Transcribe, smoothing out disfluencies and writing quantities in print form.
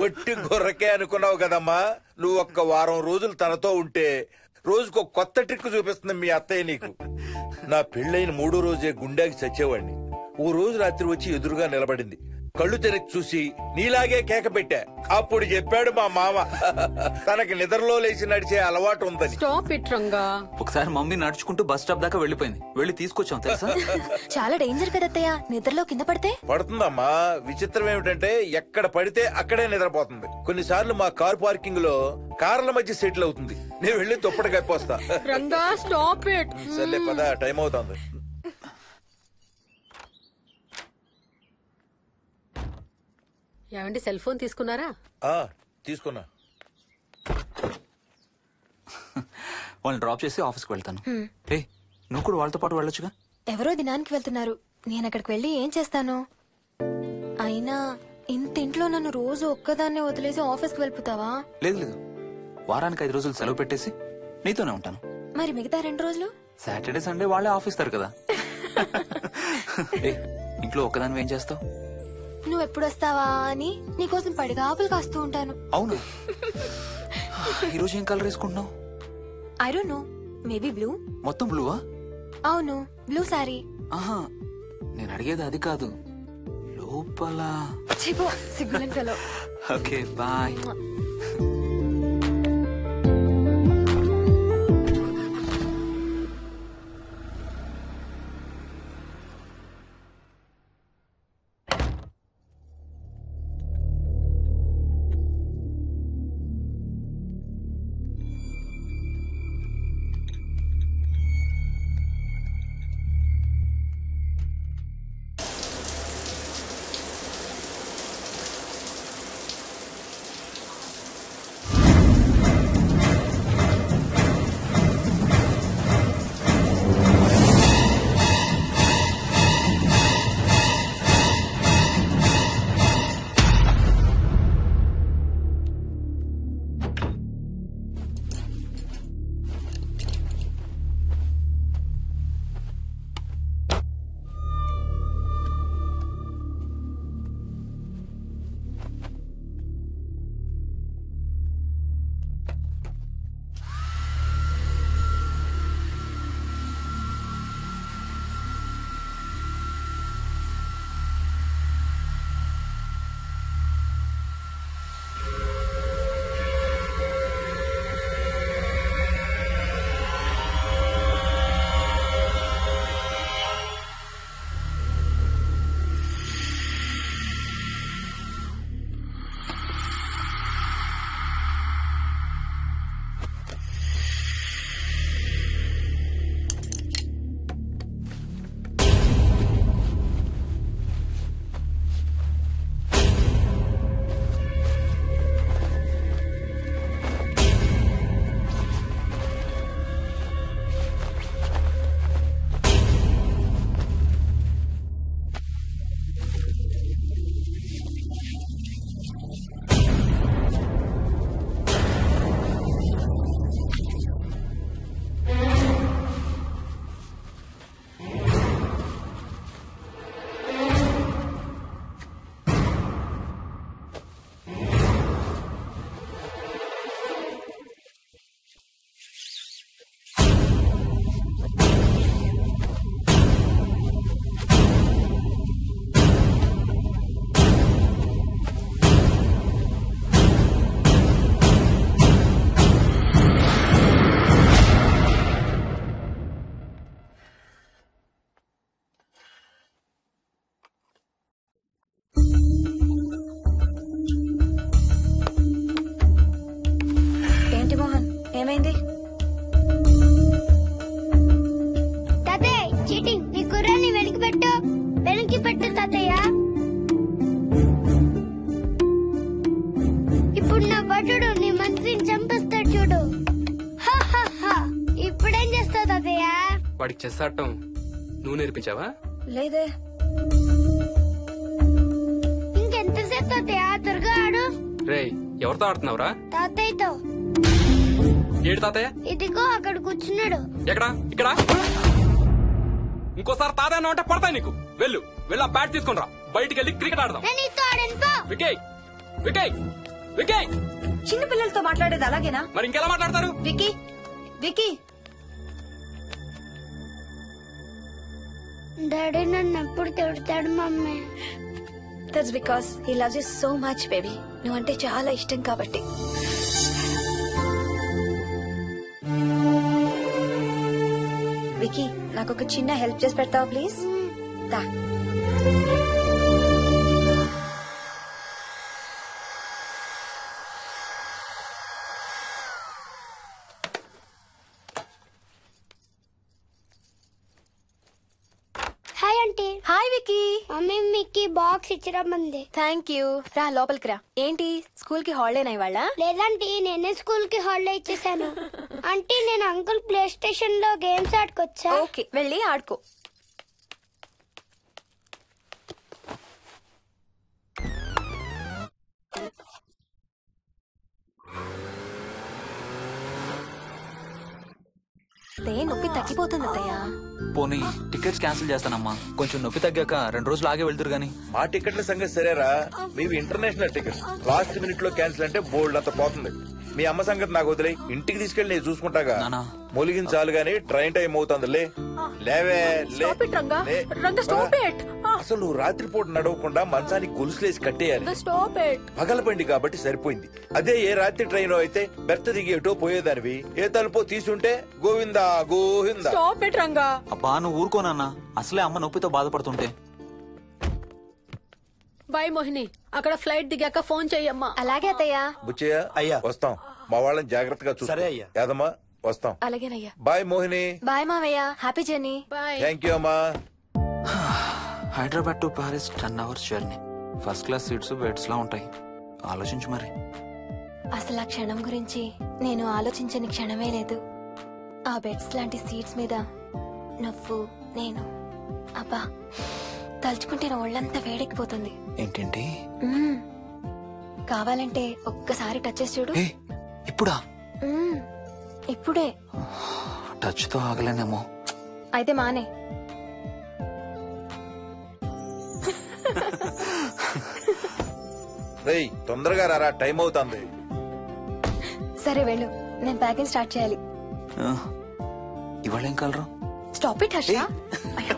ఒట్టి గొర్రకే అనుకున్నావు కదమ్మా. నువ్వు ఒక్క వారం రోజులు తనతో ఉంటే రోజుకు కొత్త ట్రిక్ చూపిస్తుంది మీ అత్తయ్య నీకు. నా పెళ్ళైన 3వ రోజే గుండెకి చచ్చేవాడిని. ఓ రోజు రాత్రి వచ్చి ఎదురుగా నిలబడింది. కళ్ళు తెరిచి చూసి నీలాగే కేక పెట్టా. అప్పుడు చెప్పాడు మా మామ తనకి నిద్రలో లేచి నడిచే అలవాటు ఉందని. Stop it Ranga. ఒకసారి మమ్మీ నడుచుకుంటూ బస్ స్టాప్ దాకా వెళ్ళిపోయింది. వెళ్ళి తీసుకొచ్చాం తెలుసా. చాలా డేంజర్ కదా అత్తయ్య, నిద్రలో కింద పడితే. పడుతుందమ్మా. విచిత్రం ఏమిటంటే ఎక్కడ పడితే అక్కడే నిద్రపోతుంది. కొన్నిసార్లు మా కార్ పార్కింగ్ లో కార్ల మధ్య సెటిల్ అవుతుంది. నేను వెళ్ళి దుప్పటి కప్పొస్తా. Ranga stop it. సర్లే పద, టైం అవుతుంది. ఏమండి సెల్ ఫోన్ తీసుకున్నారా? తీసుకున్నా. వాళ్ళని డ్రాప్ చేసి ఆఫీస్కి వెళ్తాను. ఏ నువ్వు కూడా వాళ్ళతో పాటు వెళ్ళొచ్చుగా. ఎవరో దినానికి వెళ్తున్నారు, నేను అక్కడికి వెళ్ళి ఏం చేస్తాను? అయినా ఇంత ఇంట్లో నన్ను రోజు ఒక్కదాన్నే వదిలేసి ఆఫీస్కి వెళ్ళిపోతావా? లేదు లేదు, వారానికి 5 రోజులు సెలవు పెట్టేసి నీతోనే ఉంటాను. మరి మిగతా 2 రోజులు? సాటర్డే సండే వాళ్ళే ఆఫీస్ తారు కదా. ఏ ఇంట్లో ఒక్కదాని ఏం చేస్తావు? నువ్వు ఎప్పుడు వస్తావా అని నీకోసం పడిగాపులు కాస్తూ ఉంటాను. అవును. ఈరోజు ఏం కలర్ వేసుకుంటున్నావు? I don't know, maybe blue. మొత్తం బ్లూవా? అవును, బ్లూ సారీ. ఆహా, నేను అడిగేది అది కాదు, లోపల. సిగ్గులేని ఫెలో. Okay boy. వాడికి చెస్ ఆడటం నువ్వు నేర్పించావా? లేదే. ఇంకెంతసేపు తాతయ్య త్వరగా ఆడు. రేయ్, ఎవరితో ఆడుతున్నావురా? తాతయ్యతో. ఏడు తాతయ్య? ఇదిగో అక్కడ కూర్చున్నాడు. ఎక్కడా? ఇక్కడ. ఇంకోసారి తాతయ్య అన్నావు అంటే పడతాయి నీకు. వెళ్ళు వెళ్ళి ఆ బ్యాట్ తీసుకుని రా, బయటికి వెళ్ళి క్రికెట్ ఆడదాం. నేను నీతో ఆడను పో. వికయ్ వికయ్ వికయ్. చిన్న పిల్లలతో మాట్లాడేది అలాగేనా? మరి ఇంకెలా మాట్లాడతారు? వికీ వికీ డాడీ నన్ను ఎప్పుడు తిడతాడు mummy. That's because he loves you so much baby. నువ్వంటే చాలా ఇష్టం కాబట్టి. వికీ, నాకు ఒక చిన్న హెల్ప్ చేసి పెడతావా ప్లీజ్? దా. Hi aunty. Hi Vicky. Mummy మీకు బాక్స్ ఇచ్చిరమ్మంది. Thank you. రా లోపలికి రా. ఏంటి స్కూల్ కి హాలిడేనా ఇవాళ? లేదంటే నేనే స్కూల్ కి హాలిడే ఇచ్చేసాను. అంటే నేను అంకుల్ ప్లే స్టేషన్ లో గేమ్స్ ఆడుకొచ్చా. ఓకే, వెళ్ళి ఆడుకో. నొప్పి తగ్గిపోతుంది అత్తయ్య. పోనీ టికెట్స్ క్యాన్సిల్ చేస్తానమ్మా. కొంచెం నొప్పి తగ్గాక 2 రోజులు ఆగే వెళ్తురు గానీ. మా టికెట్ల సంగతి సరేరా, మీవి ఇంటర్నేషనల్ టికెట్స్. లాస్ట్ మినిట్ లో క్యాన్సిల్ అంటే బోల్డ్ అంత పోతుంది. మీ అమ్మ సంగతి నాకు వదిలే, ఇంటికి తీసుకెళ్ళి నేను చూసుకుంటాగా. నానా. మొలిగిన చాలు గానీ ట్రైన్ టైం అవుతుంది. లేవే లే. Stop it, Ranga. లే. Ranga, stop it. అసలు నువ్వు రాత్రిపూట నడవకుండా మంచానికి గొలుసులేసి కట్టేయాలి. Stop it. పగలబండి కాబట్టి సరిపోయింది. అదే ఏ రాత్రి ట్రైన్ అయితే బెర్త దిగి ఎటో పోయేదానివి. ఏ తలుపో తీసుంటే గోవిందా గోవిందా. Stop it Ranga. అబ్బా నువ్వు ఊరుకోనన్నా, అసలే అమ్మ నొప్పితో బాధపడుతుంటే. బాయ్ మోహిని, అక్కడ ఫ్లైట్ దిగాక ఫోన్ చెయ్యమ్మా. అలాగే అత్తయ్య. బుచ్చయ్య అయ్యా. వస్తాం. మా వాళ్ళని జాగ్రత్తగా చూసుకో. సరే అయ్యా. యాదమ్మా వస్తాం. అలాగేనయ్యా. బాయ్ మోహిని. బాయ్ మావయ్య. Happy journey. Bye. Thank you అమ్మా. Hyderabad to Paris 10 hours journey. First class seats beds లా ఉంటాయి. ఆలోచించు మరి. అసలు ఆ క్షణం గురించి నేను ఆలోచించని క్షణమే లేదు. ఆ బెడ్స్ లాంటి సీట్స్ మీద నువ్వు నేను, అబ్బా తలుచుకుంటే నా ఒళ్ళంతా వేడెక్కిపోతుంది. ఏంటేంటి? మ్మ్. కావాలంటే ఒక్కసారి టచ్ చేసి చూడు. ఏ ఇప్పుడా? మ్మ్. ఇప్పుడే. టచ్ తో ఆగలేనేమో. అయితే మానే. రేయ్ తొందరగా రారా, టైం అవుతుంది. సరే వెళ్ళు, నేను ప్యాకింగ్ స్టార్ట్ చేయాలి. ఇవాళ ఏం కలరు? Stop it Harsha. అయ్యో